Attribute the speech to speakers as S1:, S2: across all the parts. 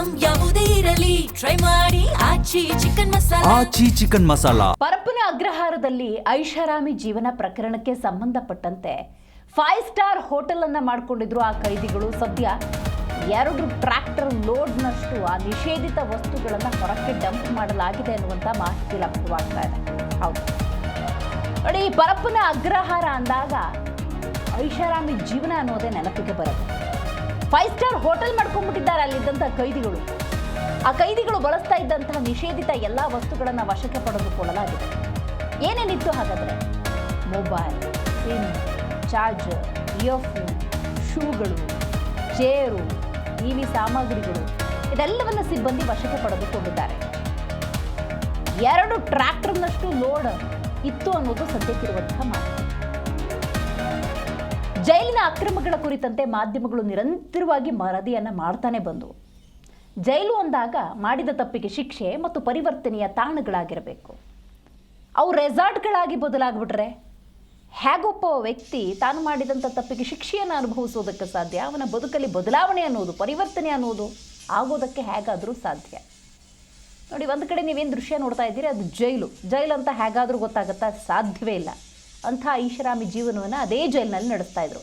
S1: Item ಯಾವುದೇ ಇರಲಿ try ಮಾಡಿ ಆಚಿ ಚಿಕನ್ ಮಸಾಲಾ.
S2: ಪರಪ್ಪನ ಅಗ್ರಹಾರದಲ್ಲಿ ಐಷಾರಾಮಿ ಜೀವನ ಪ್ರಕರಣಕ್ಕೆ ಸಂಬಂಧಪಟ್ಟಂತೆ 5 ಸ್ಟಾರ್ ಹೋಟೆಲ್ ಅನ್ನ ಮಾಡಿಕೊಂಡಿದ್ರು ಆ ಕೈದಿಗಳು. ಸದ್ಯ 2 ಟ್ರ್ಯಾಕ್ಟರ್ ಲೋಡ್ನಷ್ಟು ಆ ನಿಷೇಧಿತ ವಸ್ತುಗಳನ್ನು ಹೊರಕ್ಕೆ ಡಂಪ್ ಮಾಡಲಾಗಿದೆ ಅನ್ನುವಂಥ ಮಾಹಿತಿ ಲಭ್ಯವಾಗ್ತಾ ಇದೆ. ಹೌದು ನೋಡಿ, ಪರಪ್ಪನ ಅಗ್ರಹಾರ ಅಂದಾಗ ಐಷಾರಾಮಿ ಜೀವನ ಅನ್ನೋದೇ ನೆನಪಿಗೆ ಬರುತ್ತೆ. 5 ಸ್ಟಾರ್ ಹೋಟೆಲ್ ಮಾಡ್ಕೊಂಡ್ಬಿಟ್ಟಿದ್ದಾರೆ ಅಲ್ಲಿದ್ದಂಥ ಕೈದಿಗಳು. ಆ ಕೈದಿಗಳು ಬಳಸ್ತಾ ಇದ್ದಂತಹ ನಿಷೇಧಿತ ಎಲ್ಲ ವಸ್ತುಗಳನ್ನು ವಶಕ್ಕೆ ಪಡೆದುಕೊಳ್ಳಲಾಗಿದೆ. ಏನೇನಿತ್ತು ಹಾಗಾದರೆ? ಮೊಬೈಲ್, ಸಿಮ್, ಚಾರ್ಜರ್, ಇಯರ್ಫೋನ್, ಶೂಗಳು, ಚೇರು, ಟಿವಿ ಸಾಮಗ್ರಿಗಳು ಇದೆಲ್ಲವನ್ನ ಸಿಬ್ಬಂದಿ ವಶಕ್ಕೆ ಪಡೆದುಕೊಂಡಿದ್ದಾರೆ. 2 ಟ್ರ್ಯಾಕ್ಟರ್ನಷ್ಟು ಲೋಡ್ ಇತ್ತು ಅನ್ನೋದು ಸದ್ಯಕ್ಕಿರುವಂತಹ ಮಾಹಿತಿ. ಜೈಲಿನ ಅಕ್ರಮಗಳ ಕುರಿತಂತೆ ಮಾಧ್ಯಮಗಳು ನಿರಂತರವಾಗಿ ವರದಿಯನ್ನ ಮಾಡ್ತಾನೆ ಬಂದವು. ಜೈಲು ಅಂದಾಗ ಮಾಡಿದ ತಪ್ಪಿಗೆ ಶಿಕ್ಷೆ ಮತ್ತು ಪರಿವರ್ತನೆಯ ತಾಣಗಳಾಗಿರಬೇಕು. ಅವು ರೆಸಾರ್ಟ್ಗಳಾಗಿ ಬದಲಾಗ್ಬಿಟ್ರೆ ಹೇಗೊಬ್ಬ ವ್ಯಕ್ತಿ ತಾನು ಮಾಡಿದಂಥ ತಪ್ಪಿಗೆ ಶಿಕ್ಷೆಯನ್ನು ಅನುಭವಿಸೋದಕ್ಕೆ ಸಾಧ್ಯ? ಅವನ ಬದುಕಲ್ಲಿ ಬದಲಾವಣೆ ಅನ್ನೋದು, ಪರಿವರ್ತನೆ ಅನ್ನೋದು ಆಗೋದಕ್ಕೆ ಹೇಗಾದರೂ ಸಾಧ್ಯ? ನೋಡಿ, ಒಂದು ಕಡೆ ನೀವೇನು ದೃಶ್ಯ ನೋಡ್ತಾ ಇದ್ದೀರಿ, ಅದು ಜೈಲು ಅಂತ ಹೇಗಾದರೂ ಗೊತ್ತಾಗುತ್ತಾ? ಸಾಧ್ಯವೇ ಇಲ್ಲ. ಅಂಥ ಐಷಾರಾಮಿ ಜೀವನವನ್ನು ಅದೇ ಜೈಲಿನಲ್ಲಿ ನಡೆಸ್ತಾ ಇದ್ರು.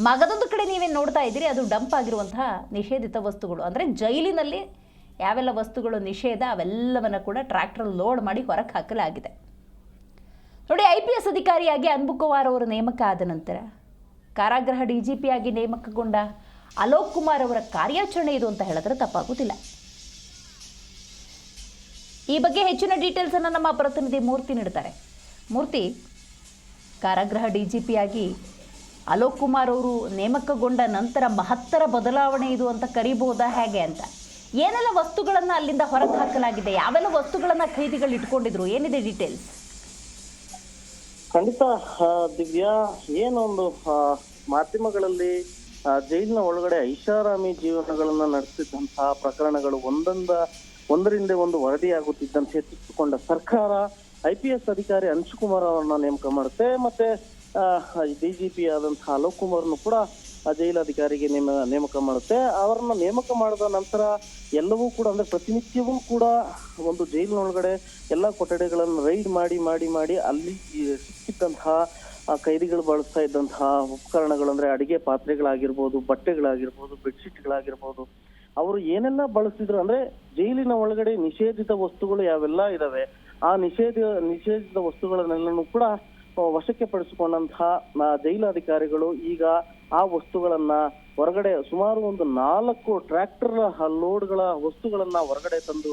S2: ಮಗದೊಂದು ಕಡೆ ನೀವೇನು ನೋಡ್ತಾ ಇದ್ದೀರಿ, ಅದು ಡಂಪ್ ಆಗಿರುವಂತಹ ನಿಷೇಧಿತ ವಸ್ತುಗಳು. ಅಂದರೆ ಜೈಲಿನಲ್ಲಿ ಯಾವೆಲ್ಲ ವಸ್ತುಗಳು ನಿಷೇಧ ಅವೆಲ್ಲವನ್ನು ಕೂಡ ಟ್ರ್ಯಾಕ್ಟರ್ ಲೋಡ್ ಮಾಡಿ ಹೊರಗೆ ಹಾಕಲಾಗಿದೆ. ನೋಡಿ, IPS ಅಧಿಕಾರಿಯಾಗಿ ಅನ್ಬುಕುಮಾರ್ ಅವರು ನೇಮಕ ಆದ ನಂತರ ಕಾರಾಗೃಹ DGP ಆಗಿ ನೇಮಕಗೊಂಡ ಅಲೋಕ್ ಕುಮಾರ್ ಅವರ ಕಾರ್ಯಾಚರಣೆ ಇದು ಅಂತ ಹೇಳಿದ್ರೆ ತಪ್ಪಾಗುತ್ತಿಲ್ಲ. ಈ ಬಗ್ಗೆ ಹೆಚ್ಚಿನ ಡೀಟೇಲ್ಸ್ ಅನ್ನು ನಮ್ಮ ಪ್ರತಿನಿಧಿ ಮೂರ್ತಿ ನೀಡ್ತಾರೆ. ಮೂರ್ತಿ, ಕಾರಾಗೃಹ DGP ಆಗಿ ಅಲೋಕ್ ಕುಮಾರ್ ಅವರು ನೇಮಕಗೊಂಡ ನಂತರ ಮಹತ್ತರ ಬದಲಾವಣೆ ಇದು ಅಂತ ಕರಿಬಹುದಾ, ಹೇಗೆ ಅಂತ? ಏನೆಲ್ಲ ವಸ್ತುಗಳನ್ನು ಅಲ್ಲಿಂದ ಹೊರಗೆ ಹಾಕಲಾಗಿದೆ? ಯಾವೆಲ್ಲ ವಸ್ತುಗಳನ್ನು ಖೈದಿಗಳು ಇಟ್ಕೊಂಡಿದ್ರು? ಏನಿದೆ ಡೀಟೇಲ್ಸ್?
S3: ಖಂಡಿತ ದಿವ್ಯಾ, ಏನೊಂದು ಮಾಧ್ಯಮಗಳಲ್ಲಿ ಜೈಲಿನ ಒಳಗಡೆ ಐಷಾರಾಮಿ ಜೀವನಗಳನ್ನ ನಡೆಸಿದಂತಹ ಪ್ರಕರಣಗಳು ಒಂದರಿಂದ ಒಂದು ವರದಿಯಾಗುತ್ತಿದ್ದಂತೆ ಹೆಚ್ಚಿಸಿಕೊಂಡ ಸರ್ಕಾರ IPS ಅಧಿಕಾರಿ ಅಂಶುಕುಮಾರ್ ಅವರನ್ನ ನೇಮಕ ಮಾಡುತ್ತೆ. ಮತ್ತೆ DGP ಆದಂತಹ ಅಲೋಕ್ ಕುಮಾರ್ನು ಕೂಡ ಜೈಲಾಧಿಕಾರಿಗೆ ನೇಮಕ ಮಾಡುತ್ತೆ. ಅವರನ್ನ ನೇಮಕ ಮಾಡಿದ ನಂತರ ಎಲ್ಲವೂ ಕೂಡ, ಅಂದ್ರೆ ಪ್ರತಿನಿತ್ಯವೂ ಕೂಡ ಒಂದು ಜೈಲಿನೊಳಗಡೆ ಎಲ್ಲ ಕೊಠಡಿಗಳನ್ನು ರೈಡ್ ಮಾಡಿ ಅಲ್ಲಿ ಸಿಕ್ಕಿದ್ದಂತಹ ಕೈದಿಗಳು ಬಳಸ್ತಾ ಇದ್ದಂತಹ ಉಪಕರಣಗಳು, ಅಂದ್ರೆ ಅಡಿಗೆ ಪಾತ್ರೆಗಳಾಗಿರ್ಬೋದು, ಬಟ್ಟೆಗಳಾಗಿರ್ಬೋದು, ಬೆಡ್ಶೀಟ್ಗಳಾಗಿರ್ಬೋದು, ಅವರು ಏನೆಲ್ಲ ಬಳಸ್ತಿದ್ರು ಅಂದ್ರೆ ಜೈಲಿನ ಒಳಗಡೆ ನಿಷೇಧಿತ ವಸ್ತುಗಳು ಯಾವೆಲ್ಲ ಇದಾವೆ ಆ ನಿಷೇಧಿತ ವಸ್ತುಗಳನ್ನೆಲ್ಲನೂ ಕೂಡ ವಶಕ್ಕೆ ಪಡಿಸಿಕೊಂಡಂತಹ ಜೈಲಾಧಿಕಾರಿಗಳು ಈಗ ಆ ವಸ್ತುಗಳನ್ನ ಹೊರಗಡೆ ಸುಮಾರು ಒಂದು 4 ಟ್ರ್ಯಾಕ್ಟರ್ ಲೋಡ್ಗಳ ವಸ್ತುಗಳನ್ನ ಹೊರಗಡೆ ತಂದು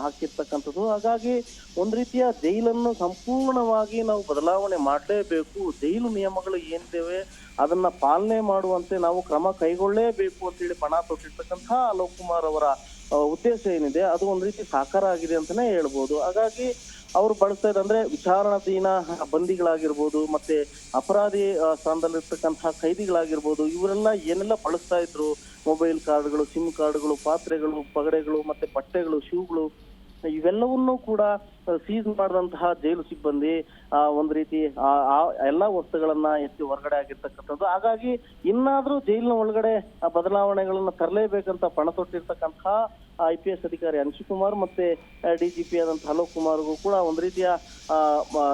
S3: ಹಾಕಿರ್ತಕ್ಕಂಥದ್ದು. ಹಾಗಾಗಿ ಒಂದ್ ರೀತಿಯ ಜೈಲನ್ನು ಸಂಪೂರ್ಣವಾಗಿ ನಾವು ಬದಲಾವಣೆ ಮಾಡಲೇಬೇಕು. ಜೈಲು ನಿಯಮಗಳು ಏನಿದ್ದೇವೆ ಅದನ್ನ ಪಾಲನೆ ಮಾಡುವಂತೆ ನಾವು ಕ್ರಮ ಕೈಗೊಳ್ಳಲೇಬೇಕು ಅಂತೇಳಿ ಪಣ ತೊಟ್ಟಿರ್ತಕ್ಕಂತಹ ಅಲೋಕ್ ಕುಮಾರ್ ಅವರ ಉದ್ದೇಶ ಏನಿದೆ ಅದು ಒಂದ್ ರೀತಿ ಸಾಕಾರ ಆಗಿದೆ ಅಂತಾನೆ ಹೇಳ್ಬೋದು. ಹಾಗಾಗಿ ಅವರು ಬಳಸ್ತಾ ಇದ್ರೆ ವಿಚಾರಣಾಧೀನ ಬಂದಿಗಳಾಗಿರ್ಬೋದು, ಮತ್ತೆ ಅಪರಾಧಿ ಸ್ಥಾನದಲ್ಲಿರ್ತಕ್ಕಂತಹ ಖೈದಿಗಳಾಗಿರ್ಬೋದು, ಇವರೆಲ್ಲ ಏನೆಲ್ಲ ಬಳಸ್ತಾ ಇದ್ರು, ಮೊಬೈಲ್ ಕಾರ್ಡ್ಗಳು, ಸಿಮ್ ಕಾರ್ಡ್ಗಳು, ಪಾತ್ರೆಗಳು, ಪಗಡೆಗಳು, ಮತ್ತೆ ಬಟ್ಟೆಗಳು, ಶೂಗಳು, ಇವೆಲ್ಲವನ್ನೂ ಕೂಡ ಸೀಸ್ ಮಾಡಿದಂತಹ ಜೈಲು ಸಿಬ್ಬಂದಿ ಒಂದ್ ರೀತಿ ಆ ಎಲ್ಲಾ ವಸ್ತುಗಳನ್ನ ಎತ್ತಿ ಹೊರಗಡೆ ಆಗಿರ್ತಕ್ಕಂಥದ್ದು. ಹಾಗಾಗಿ ಇನ್ನಾದ್ರೂ ಜೈಲಿನ ಒಳಗಡೆ ಬದಲಾವಣೆಗಳನ್ನ ತರಲೇಬೇಕಂತ ಪಣ ತೊಟ್ಟಿರ್ತಕ್ಕಂತಹ IPS ಅಧಿಕಾರಿ ಅಂಶುಕುಮಾರ್ ಮತ್ತೆ DGP ಆದಂತಹ ಅಲೋಕ್ ಕುಮಾರ್ಗೂ ಕೂಡ ಒಂದ್ ರೀತಿಯ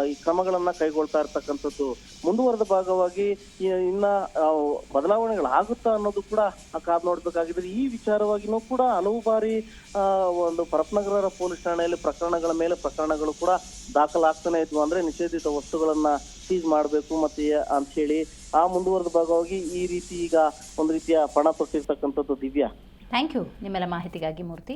S3: ಈ ಕ್ರಮಗಳನ್ನ ಕೈಗೊಳ್ತಾ ಇರ್ತಕ್ಕಂಥದ್ದು. ಮುಂದುವರೆದ ಭಾಗವಾಗಿ ಇನ್ನ ಬದಲಾವಣೆಗಳಾಗುತ್ತಾ ಅನ್ನೋದು ಕೂಡ ಕಾದ್ ನೋಡ್ಬೇಕಾಗಿದ್ರೆ ಈ ವಿಚಾರವಾಗಿನೂ ಕೂಡ ಹಲವು ಬಾರಿ ಒಂದು ಪರಪ್ಪನಗರ ಪೊಲೀಸ್ ಠಾಣೆಯಲ್ಲಿ ಪ್ರಕರಣಗಳು ಕೂಡ ದಾಖಲಾಗ್ತಾನೆ ಇದ್ವು. ಅಂದ್ರೆ ನಿಷೇಧಿತ ವಸ್ತುಗಳನ್ನ ಸೀಸ್ ಮಾಡಬೇಕು ಮತ್ತೆ ಅಂತ ಹೇಳಿ ಆ ಮುಂದುವರೆದ ಭಾಗವಾಗಿ ಈ ರೀತಿ ಈಗ ಒಂದ್ ರೀತಿಯ ಪಣ ತೊಟ್ಟಿರ್ತಕ್ಕಂಥದ್ದು. ದಿವ್ಯಾ,
S2: ಥ್ಯಾಂಕ್ ಯು ನಿಮ್ಮೆಲ್ಲ ಮಾಹಿತಿಗಾಗಿ ಮೂರ್ತಿ.